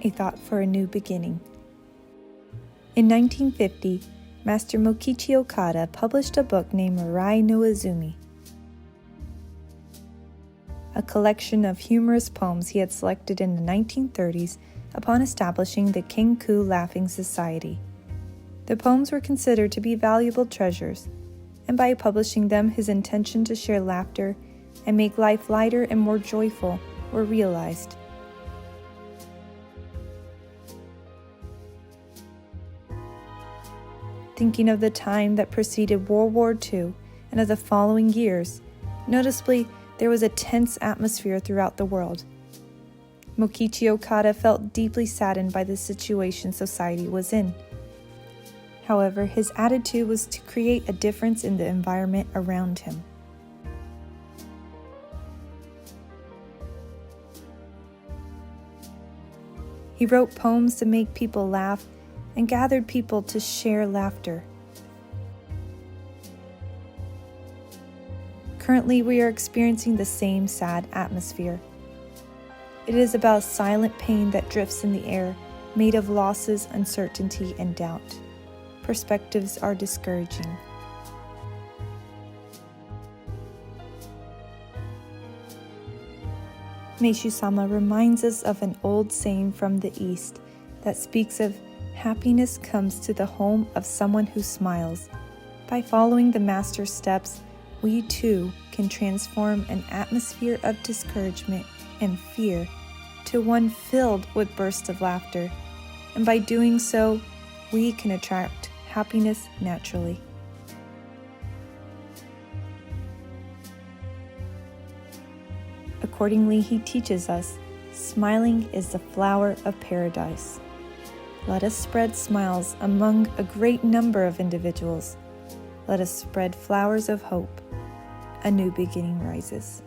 A Thought for a New Beginning. In 1950, Master Mokichi Okada published a book named Mirai no Izumi, a collection of humorous poems he had selected in the 1930s upon establishing the Kenku Laughing Society. The poems were considered to be valuable treasures, and by publishing them, his intention to share laughter and make life lighter and more joyful were realized. Thinking of the time that preceded World War II and of the following years, noticeably there was a tense atmosphere throughout the world. Mokichi Okada felt deeply saddened by the situation society was in. However, his attitude was to create a difference in the environment around him. He wrote poems to make people laugh and gathered people to share laughter. Currently, we are experiencing the same sad atmosphere. It is about silent pain that drifts in the air, made of losses, uncertainty, and doubt. Perspectives are discouraging. Meishu-sama reminds us of an old saying from the East that speaks of happiness comes to the home of someone who smiles. By following the master's steps, we too can transform an atmosphere of discouragement and fear to one filled with bursts of laughter. And by doing so, we can attract happiness naturally. Accordingly, he teaches us, smiling is the flower of paradise. Let us spread smiles among a great number of individuals. Let us spread flowers of hope. A new beginning rises.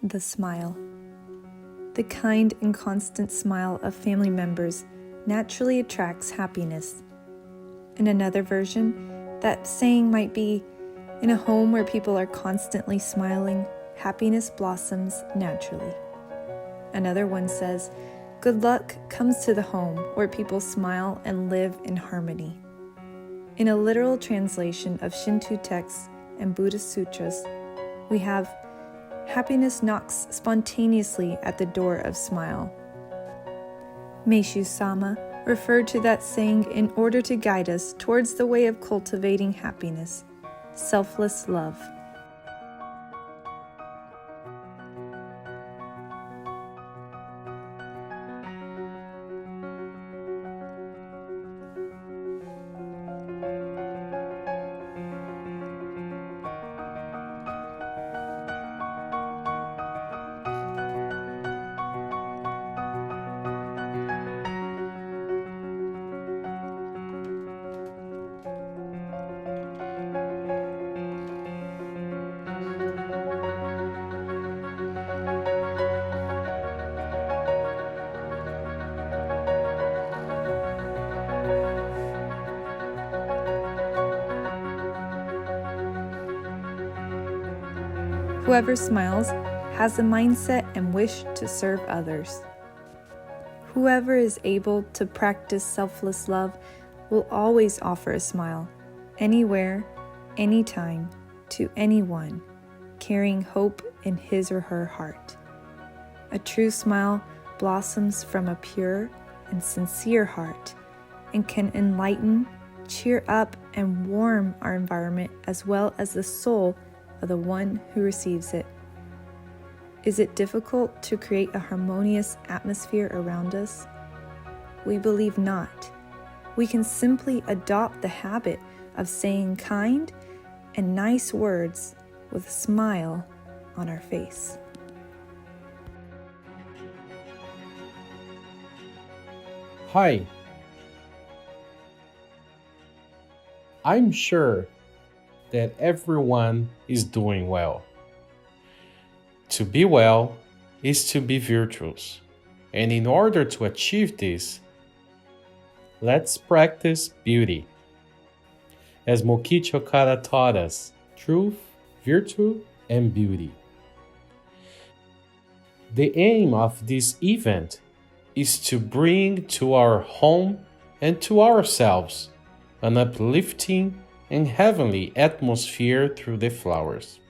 The smile. The kind and constant smile of family members naturally attracts happiness. In another version, that saying might be, in a home where people are constantly smiling, happiness blossoms naturally. Another one says, good luck comes to the home where people smile and live in harmony. In a literal translation of Shinto texts and Buddhist sutras, we have, happiness knocks spontaneously at the door of smile. Meishu-sama referred to that saying in order to guide us towards the way of cultivating happiness, selfless love. Whoever smiles has the mindset and wish to serve others. Whoever is able to practice selfless love will always offer a smile, anywhere, anytime, to anyone, carrying hope in his or her heart. A true smile blossoms from a pure and sincere heart and can enlighten, cheer up, and warm our environment as well as the soul of the one who receives it. Is it difficult to create a harmonious atmosphere around us? We believe not. We can simply adopt the habit of saying kind and nice words with a smile on our face. Hi. I'm sure that everyone is doing well. To be well is to be virtuous. And in order to achieve this, let's practice beauty. As Mokichi Okada taught us, truth, virtue, and beauty. The aim of this event is to bring to our home and to ourselves an uplifting and heavenly atmosphere through the flowers.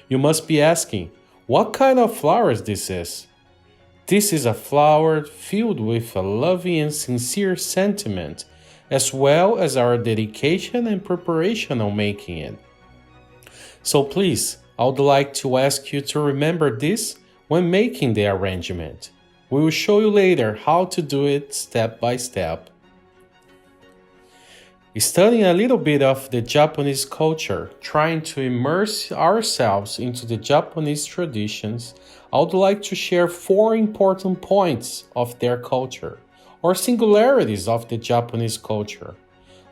You must be asking, what kind of flowers this is? This is a flower filled with a loving and sincere sentiment, as well as our dedication and preparation on making it. So please, I would like to ask you to remember this when making the arrangement. We will show you later how to do it step by step. Studying a little bit of the Japanese culture, trying to immerse ourselves into the Japanese traditions, I would like to share 4 important points of their culture, or singularities of the Japanese culture.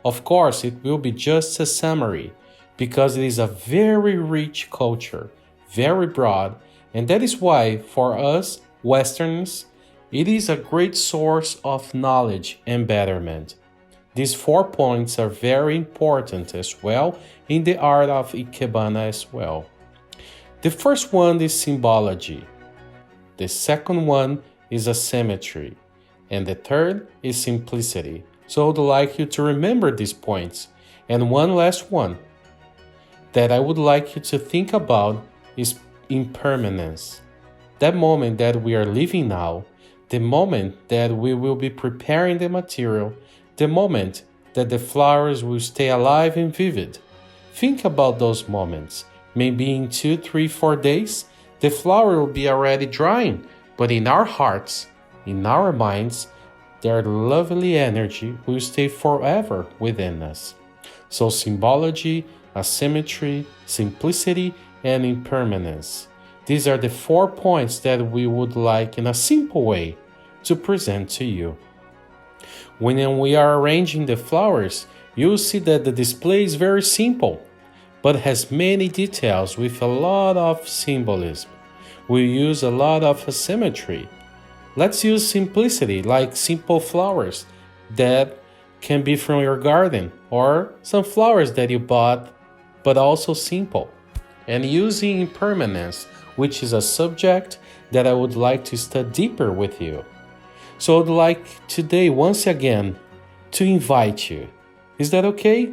Of course, it will be just a summary, because it is a very rich culture, very broad, and that is why, for us, Westerners, it is a great source of knowledge and betterment. These 4 points are very important as well in the art of IKEBANA as well. The first one is symbology. The second one is asymmetry. And the third is simplicity. So I would like you to remember these points. And one last one that I would like you to think about is impermanence. That moment that we are living now, the moment that we will be preparing the material, the moment that the flowers will stay alive and vivid. Think about those moments. Maybe in 2, 3, 4 days, the flower will be already drying, but in our hearts, in our minds, their lovely energy will stay forever within us. So symbology, asymmetry, simplicity, and impermanence. These are the 4 points that we would like in a simple way to present to you. When we are arranging the flowers, you'll see that the display is very simple, but has many details with a lot of symbolism. We use a lot of asymmetry. Let's use simplicity, like simple flowers that can be from your garden, or some flowers that you bought, but also simple. And using impermanence, which is a subject that I would like to study deeper with you. So I'd like today, once again, to invite you. Is that okay?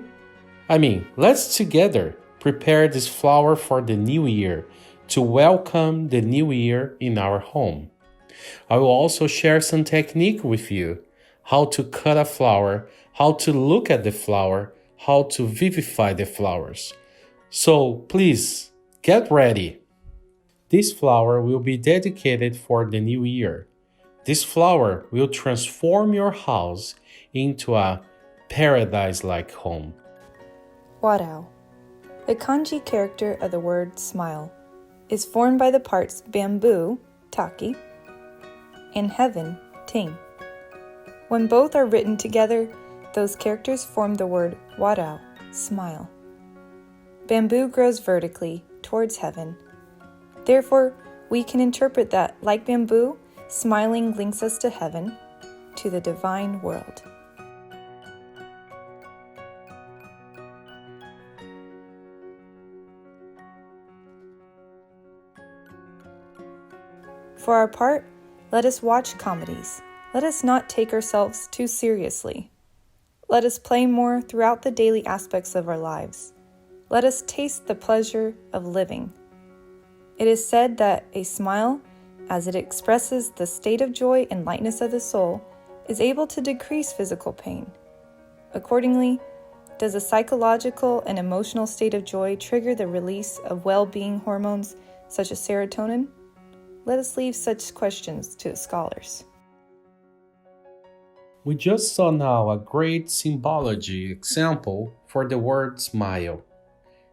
Let's together prepare this flower for the new year, to welcome the new year in our home. I will also share some technique with you, how to cut a flower, how to look at the flower, how to vivify the flowers. So please, get ready. This flower will be dedicated for the new year. This flower will transform your house into a paradise-like home. Warao, the kanji character of the word smile, is formed by the parts bamboo, taki, and heaven, ting. When both are written together, those characters form the word warao, smile. Bamboo grows vertically towards heaven. Therefore, we can interpret that, like bamboo, smiling links us to heaven, to the divine world. For our part, let us watch comedies. Let us not take ourselves too seriously. Let us play more throughout the daily aspects of our lives. Let us taste the pleasure of living. It is said that a smile, as it expresses the state of joy and lightness of the soul, is able to decrease physical pain. Accordingly, does a psychological and emotional state of joy trigger the release of well-being hormones such as serotonin? Let us leave such questions to the scholars. We just saw now a great symbology example for the word smile.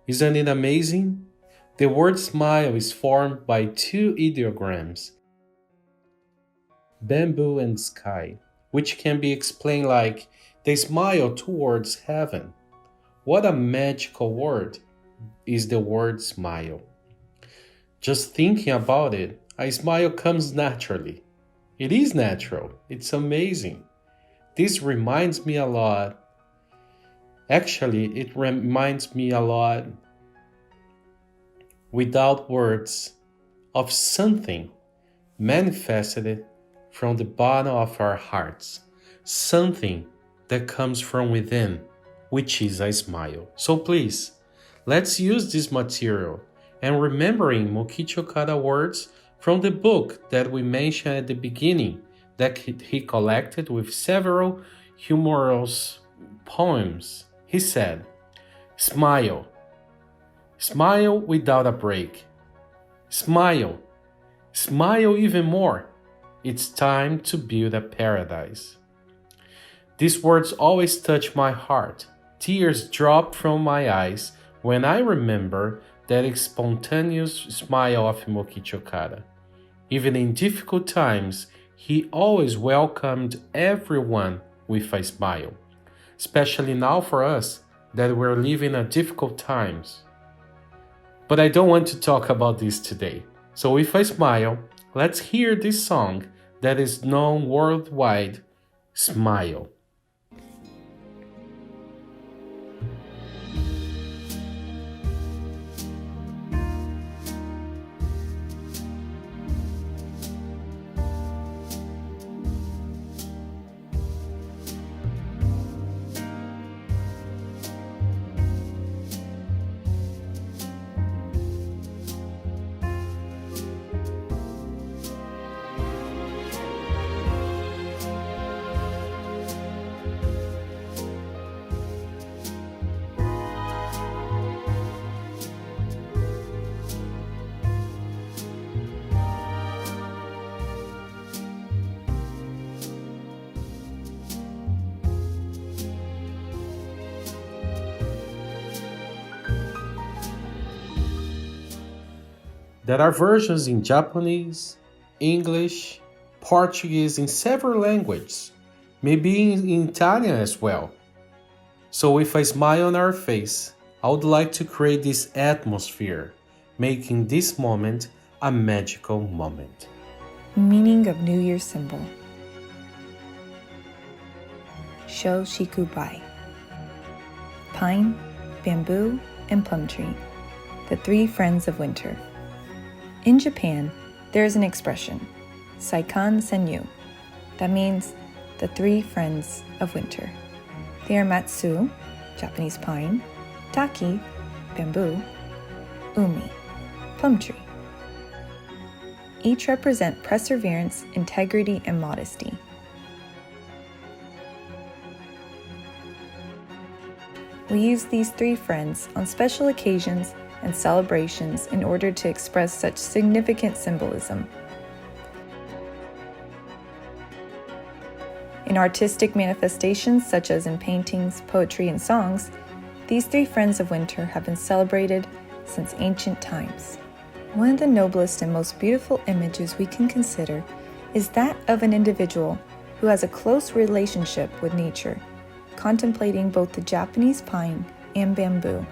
Isn't it amazing? The word smile is formed by two ideograms, bamboo and sky, which can be explained like they smile towards heaven. What a magical word is the word smile. Just thinking about it, a smile comes naturally. It is natural. It's amazing. This reminds me a lot. Actually, it reminds me a lot, without words, of something manifested from the bottom of our hearts. Something that comes from within, which is a smile. So please, let's use this material and remembering Mokichi Okada words from the book that we mentioned at the beginning that he collected with several humorous poems. He said, smile, smile without a break. Smile, smile even more. It's time to build a paradise. These words always touch my heart. Tears drop from my eyes when I remember that spontaneous smile of Mokichi Okada. Even in difficult times, he always welcomed everyone with a smile, especially now for us that we're living in difficult times. But I don't want to talk about this today. So with a smile, let's hear this song that is known worldwide, Smile. There are versions in Japanese, English, Portuguese, in several languages, maybe in Italian as well. So with a smile on our face, I would like to create this atmosphere, making this moment a magical moment. Meaning of New Year symbol. Sho Shikubai. Pine, bamboo, and plum tree. The three friends of winter. In Japan, there is an expression, Saikan Senyu, that means the three friends of winter. They are Matsu, Japanese pine, Taki, bamboo, Umi, plum tree. Each represent perseverance, integrity, and modesty. We use these three friends on special occasions and celebrations in order to express such significant symbolism. In artistic manifestations, such as in paintings, poetry, and songs, these three friends of winter have been celebrated since ancient times. One of the noblest and most beautiful images we can consider is that of an individual who has a close relationship with nature, contemplating both the Japanese pine and bamboo,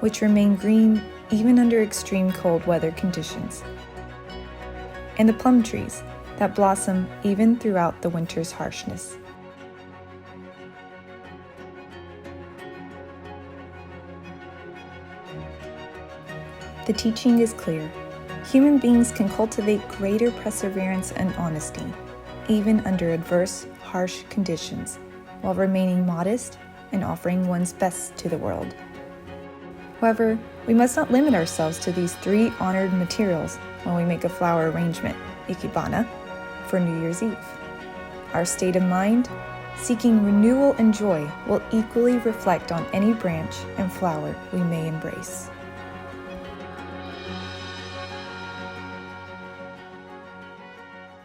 which remain green even under extreme cold weather conditions, and the plum trees that blossom even throughout the winter's harshness. The teaching is clear. Human beings can cultivate greater perseverance and honesty, even under adverse, harsh conditions, while remaining modest and offering one's best to the world. However, we must not limit ourselves to these three honored materials when we make a flower arrangement, IKEBANA, for New Year's Eve. Our state of mind, seeking renewal and joy, will equally reflect on any branch and flower we may embrace.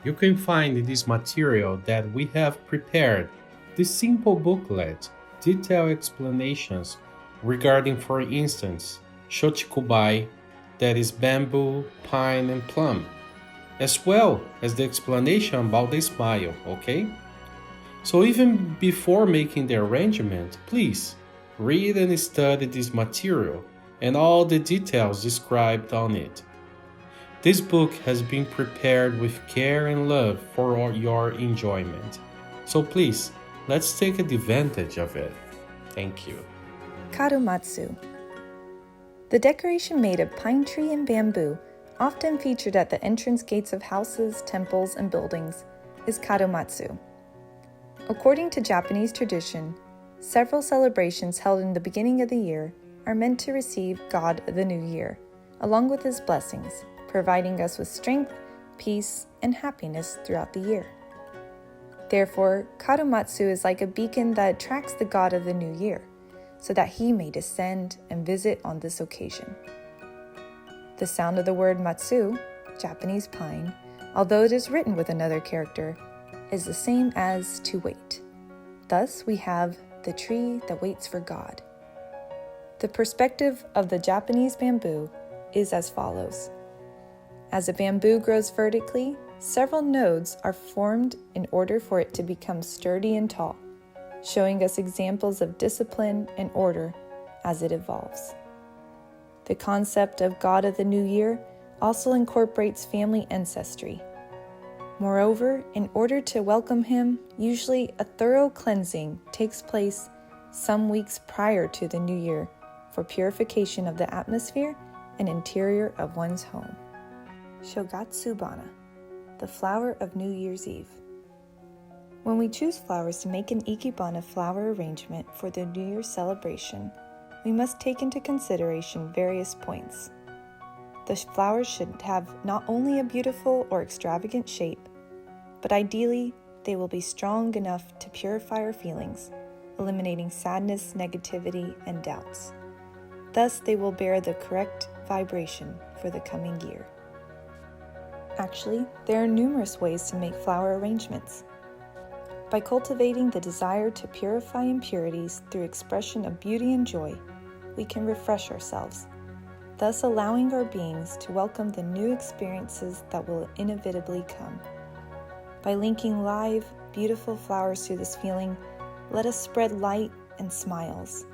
You can find in this material that we have prepared this simple booklet, detailed explanations regarding, for instance, shochikubai, that is bamboo, pine, and plum, as well as the explanation about the smile, okay? So even before making the arrangement, please read and study this material and all the details described on it. This book has been prepared with care and love for your enjoyment. So please, let's take advantage of it. Thank you. Karumatsu. The decoration made of pine tree and bamboo, often featured at the entrance gates of houses, temples, and buildings, is karumatsu. According to Japanese tradition, several celebrations held in the beginning of the year are meant to receive God the New Year, along with his blessings, providing us with strength, peace, and happiness throughout the year. Therefore, karumatsu is like a beacon that attracts the God of the New Year, so that he may descend and visit on this occasion. The sound of the word matsu, Japanese pine, although it is written with another character, is the same as to wait. Thus, we have the tree that waits for God. The perspective of the Japanese bamboo is as follows. As a bamboo grows vertically, several nodes are formed in order for it to become sturdy and tall, showing us examples of discipline and order as it evolves. The concept of God of the New Year also incorporates family ancestry. Moreover, in order to welcome him, usually a thorough cleansing takes place some weeks prior to the New Year for purification of the atmosphere and interior of one's home. SHOGATSU, the flower of New Year's Eve. When we choose flowers to make an IKEBANA flower arrangement for the New Year's celebration, we must take into consideration various points. The flowers should have not only a beautiful or extravagant shape, but ideally, they will be strong enough to purify our feelings, eliminating sadness, negativity, and doubts. Thus, they will bear the correct vibration for the coming year. Actually, there are numerous ways to make flower arrangements. By cultivating the desire to purify impurities through expression of beauty and joy, we can refresh ourselves, thus allowing our beings to welcome the new experiences that will inevitably come. By linking live, beautiful flowers to this feeling, let us spread light and smiles.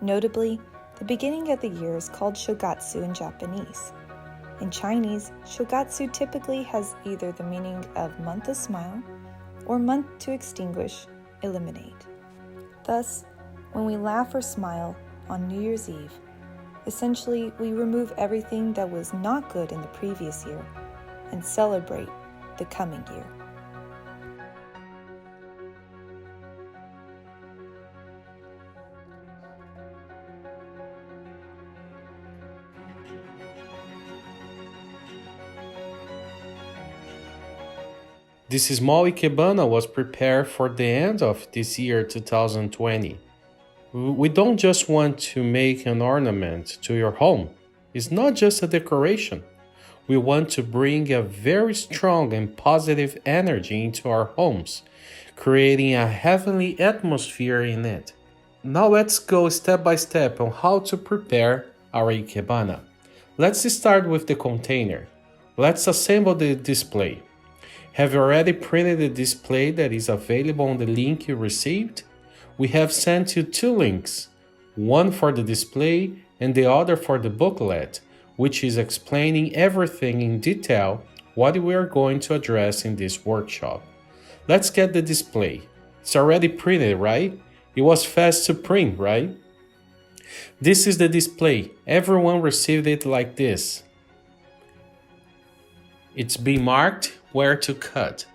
Notably, the beginning of the year is called Shogatsu in Japanese. In Chinese, Shogatsu typically has either the meaning of month of smile or month to extinguish, eliminate. Thus, when we laugh or smile on New Year's Eve, essentially we remove everything that was not good in the previous year and celebrate the coming year. This small IKEBANA was prepared for the end of this year 2020. We don't just want to make an ornament to your home. It's not just a decoration. We want to bring a very strong and positive energy into our homes, creating a heavenly atmosphere in it. Now let's go step by step on how to prepare our IKEBANA. Let's start with the container. Let's assemble the display. Have you already printed the display that is available on the link you received? We have sent you two links, one for the display and the other for the booklet, which is explaining everything in detail what we are going to address in this workshop. Let's get the display. It's already printed, right? It was fast to print, right? This is the display. Everyone received it like this. It's been marked where to cut.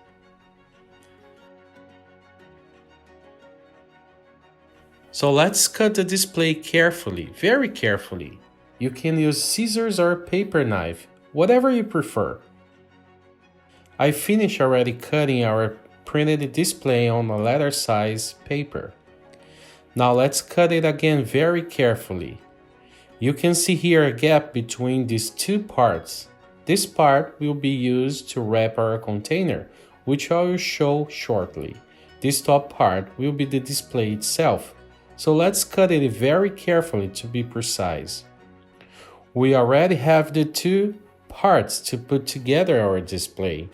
So let's cut the display carefully, very carefully. You can use scissors or paper knife, whatever you prefer. I finished already cutting our printed display on a letter size paper. Now let's cut it again very carefully. You can see here a gap between these two parts. This part will be used to wrap our container, which I will show shortly. This top part will be the display itself. So let's cut it very carefully to be precise. We already have the two parts to put together our display.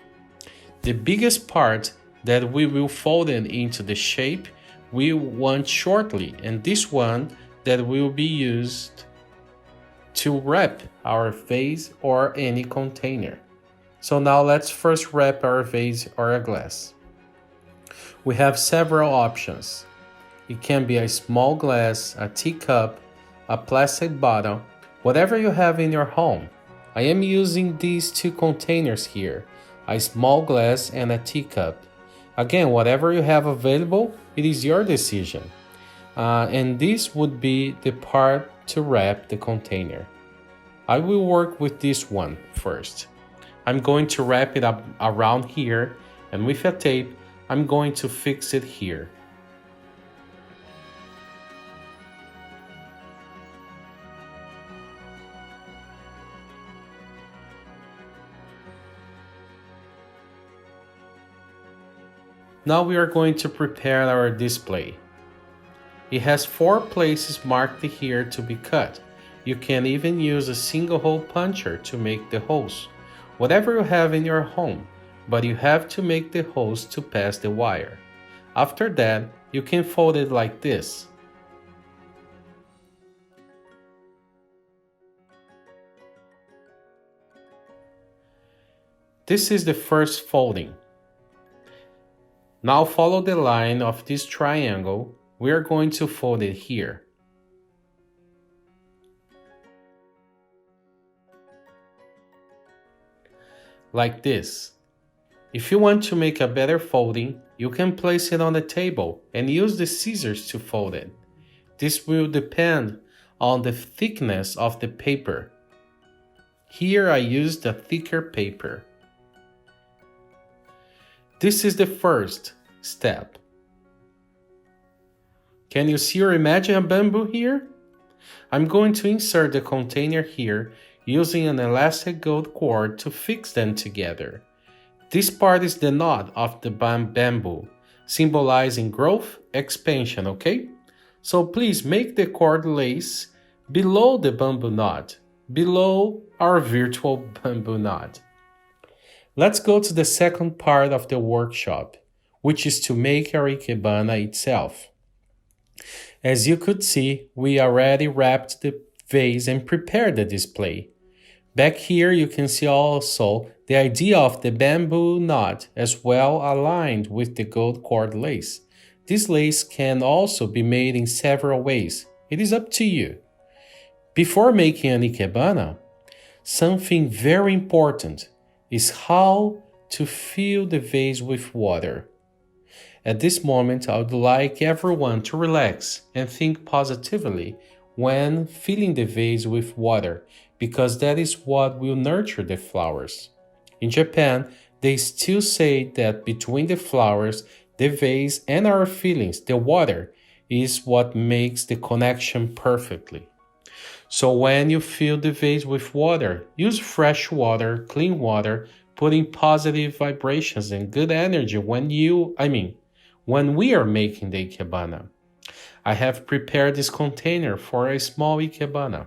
The biggest part that we will fold it into the shape we want shortly, and this one that will be used to wrap our vase or any container. So now let's first wrap our vase or a glass. We have several options. It can be a small glass, a teacup, a plastic bottle, whatever you have in your home. I am using these two containers here, a small glass and a teacup. Again, whatever you have available, it is your decision. And this would be the part to wrap the container. I will work with this one first. I'm going to wrap it up around here, and with a tape, I'm going to fix it here. Now we are going to prepare our display. It has 4 places marked here to be cut. You can even use a single hole puncher to make the holes. Whatever you have in your home, but you have to make the holes to pass the wire. After that, you can fold it like this. This is the first folding. Now follow the line of this triangle. We are going to fold it here. Like this. If you want to make a better folding, you can place it on the table and use the scissors to fold it. This will depend on the thickness of the paper. Here I used a thicker paper. This is the first step. Can you see or imagine a bamboo here? I'm going to insert the container here using an elastic gold cord to fix them together. This part is the knot of the bamboo, symbolizing growth, expansion, okay? So please make the cord lace below the bamboo knot, below our virtual bamboo knot. Let's go to the second part of the workshop, which is to make our IKEBANA itself. As you could see, we already wrapped the vase and prepared the display. Back here you can see also the idea of the bamboo knot as well aligned with the gold cord lace. This lace can also be made in several ways. It is up to you. Before making an IKEBANA, something very important is how to fill the vase with water. At this moment, I would like everyone to relax and think positively when filling the vase with water, because that is what will nurture the flowers. In Japan, they still say that between the flowers, the vase, and our feelings, the water is what makes the connection perfectly. So when you fill the vase with water, use fresh water, clean water, putting positive vibrations and good energy when we are making the IKEBANA. I have prepared this container for a small IKEBANA.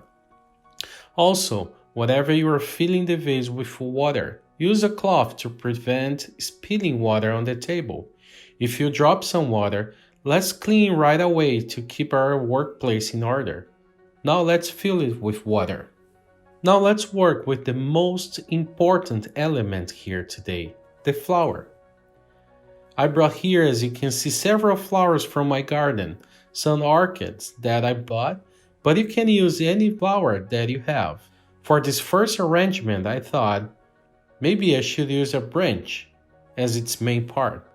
Also, whenever you are filling the vase with water, use a cloth to prevent spilling water on the table. If you drop some water, let's clean right away to keep our workplace in order. Now let's fill it with water. Now let's work with the most important element here today, the flower. I brought here, as you can see, several flowers from my garden, some orchids that I bought, but you can use any flower that you have. For this first arrangement, I thought maybe I should use a branch as its main part.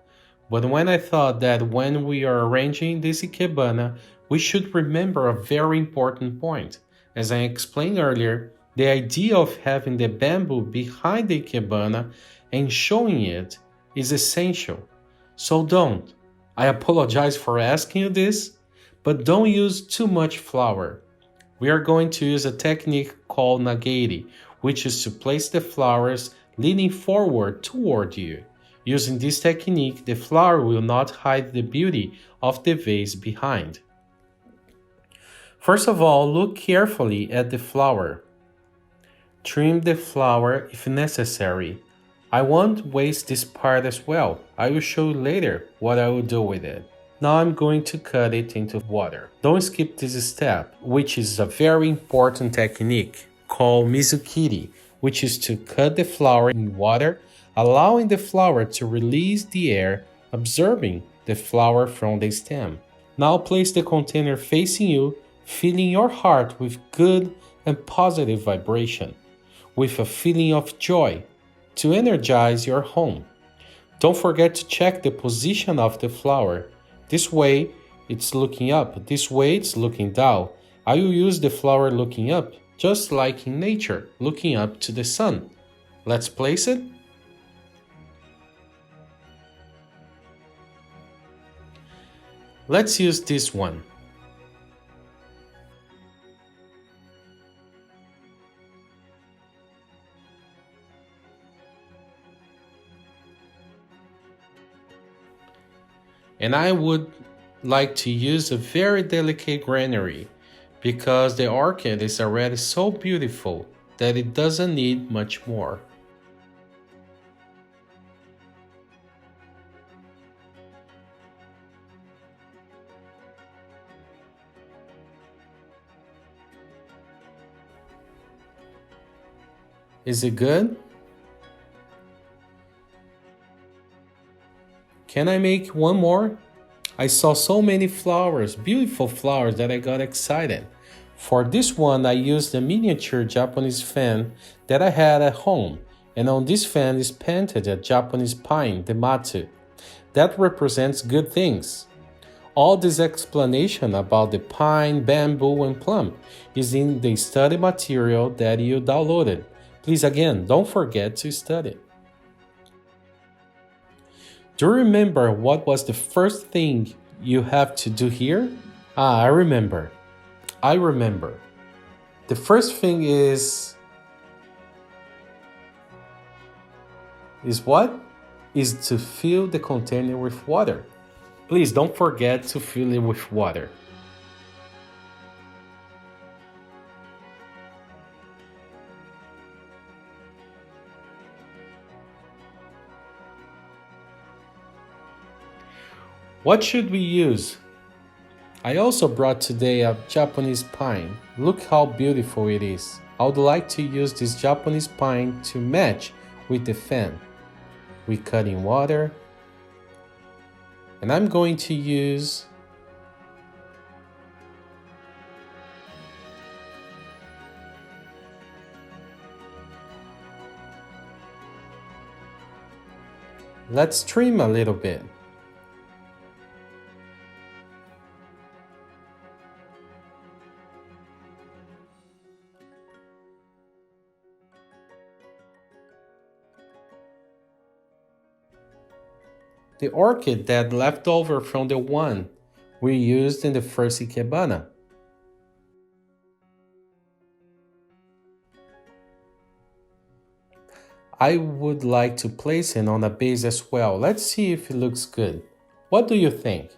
But when I thought that when we are arranging this IKEBANA, we should remember a very important point. As I explained earlier, the idea of having the bamboo behind the IKEBANA and showing it is essential. So I apologize for asking you this, but don't use too much flower. We are going to use a technique called nagiri, which is to place the flowers leaning forward toward you. Using this technique, the flower will not hide the beauty of the vase behind. First of all, look carefully at the flower. Trim the flower if necessary. I won't waste this part as well. I will show you later what I will do with it. Now I'm going to cut it into water. Don't skip this step, which is a very important technique called mizukiri, which is to cut the flower in water, allowing the flower to release the air, absorbing the flower from the stem. Now place the container facing you, filling your heart with good and positive vibration, with a feeling of joy to energize your home. Don't forget to check the position of the flower. This way it's looking up, this way it's looking down. I will use the flower looking up, just like in nature, looking up to the sun. Let's place it. Let's use this one. And I would like to use a very delicate granary because the orchid is already so beautiful that it doesn't need much more. Is it good? Can I make one more? I saw so many flowers, beautiful flowers, that I got excited. For this one, I used a miniature Japanese fan that I had at home, and on this fan is painted a Japanese pine, the matsu. That represents good things. All this explanation about the pine, bamboo, and plum is in the study material that you downloaded. Please again, don't forget to study. Do you remember what was the first thing you have to do here? I remember. The first thing is what? Is to fill the container with water. Please don't forget to fill it with water. What should we use? I also brought today a Japanese pine. Look how beautiful it is. I would like to use this Japanese pine to match with the fan. We cut in water. And I'm going to use let's trim a little bit. The orchid that left over from the one we used in the first IKEBANA. I would like to place it on a base as well. Let's see if it looks good. What do you think?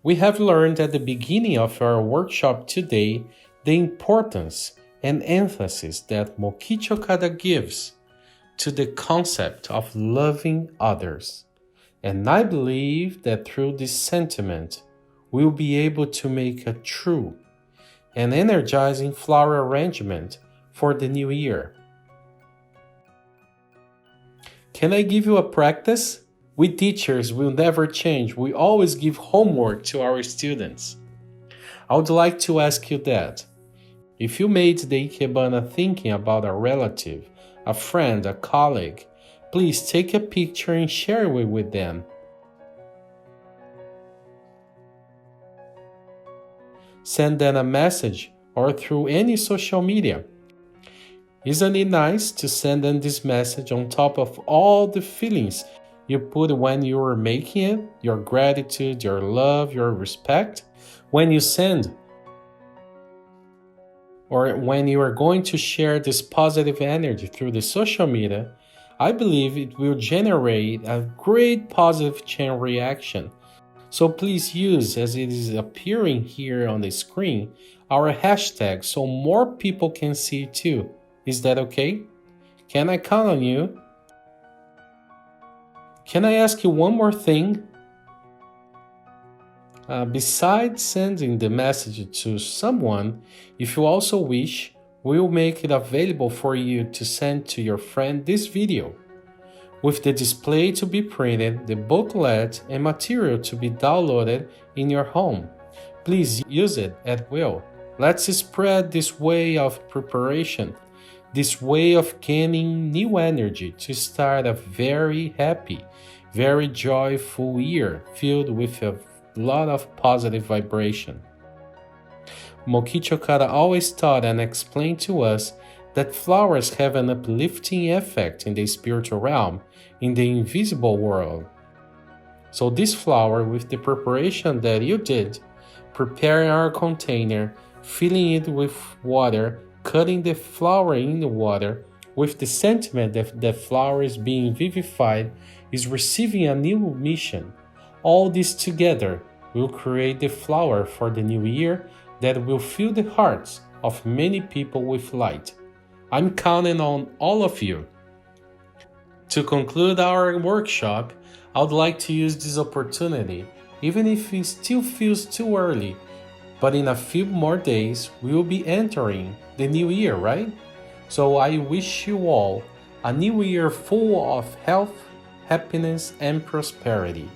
We have learned at the beginning of our workshop today the importance and emphasis that Mokichi Okada gives to the concept of loving others. And I believe that through this sentiment, we'll be able to make a true and energizing flower arrangement for the new year. Can I give you a practice? We teachers will never change. We always give homework to our students. I would like to ask you that. If you made the IKEBANA thinking about a relative, a friend, a colleague, please take a picture and share it with them. Send them a message or through any social media. Isn't it nice to send them this message on top of all the feelings you put when you were making it, your gratitude, your love, your respect? When you send or when you are going to share this positive energy through the social media, I believe it will generate a great positive chain reaction. So please use, as it is appearing here on the screen, our hashtag so more people can see it too. Is that okay? Can I count on you? Can I ask you one more thing? Besides sending the message to someone, if you also wish, we will make it available for you to send to your friend this video, with the display to be printed, the booklet and material to be downloaded in your home. Please use it at will. Let's spread this way of preparation, this way of gaining new energy to start a very happy, very joyful year filled with a lot of positive vibration. Mokichi Okada always taught and explained to us that flowers have an uplifting effect in the spiritual realm, in the invisible world. So this flower, with the preparation that you did, preparing our container, filling it with water, cutting the flower in the water, with the sentiment that the flower is being vivified, is receiving a new mission. All this together will create the flower for the new year that will fill the hearts of many people with light. I'm counting on all of you. To conclude our workshop, I would like to use this opportunity, even if it still feels too early, but in a few more days we will be entering the new year, right? So I wish you all a new year full of health, happiness, and prosperity.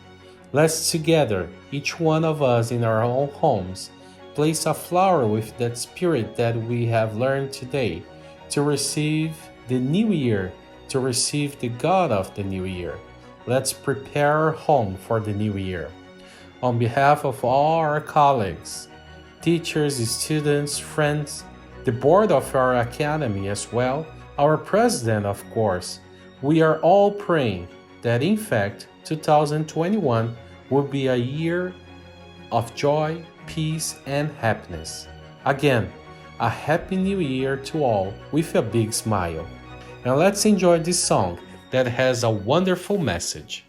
Let's together, each one of us in our own homes, place a flower with that spirit that we have learned today to receive the new year, to receive the God of the new year. Let's prepare our home for the new year. On behalf of all our colleagues, teachers, students, friends, the board of our academy as well, our president of course, we are all praying that in fact 2021 will be a year of joy, peace, and happiness. Again, a happy new year to all with a big smile. Now let's enjoy this song that has a wonderful message.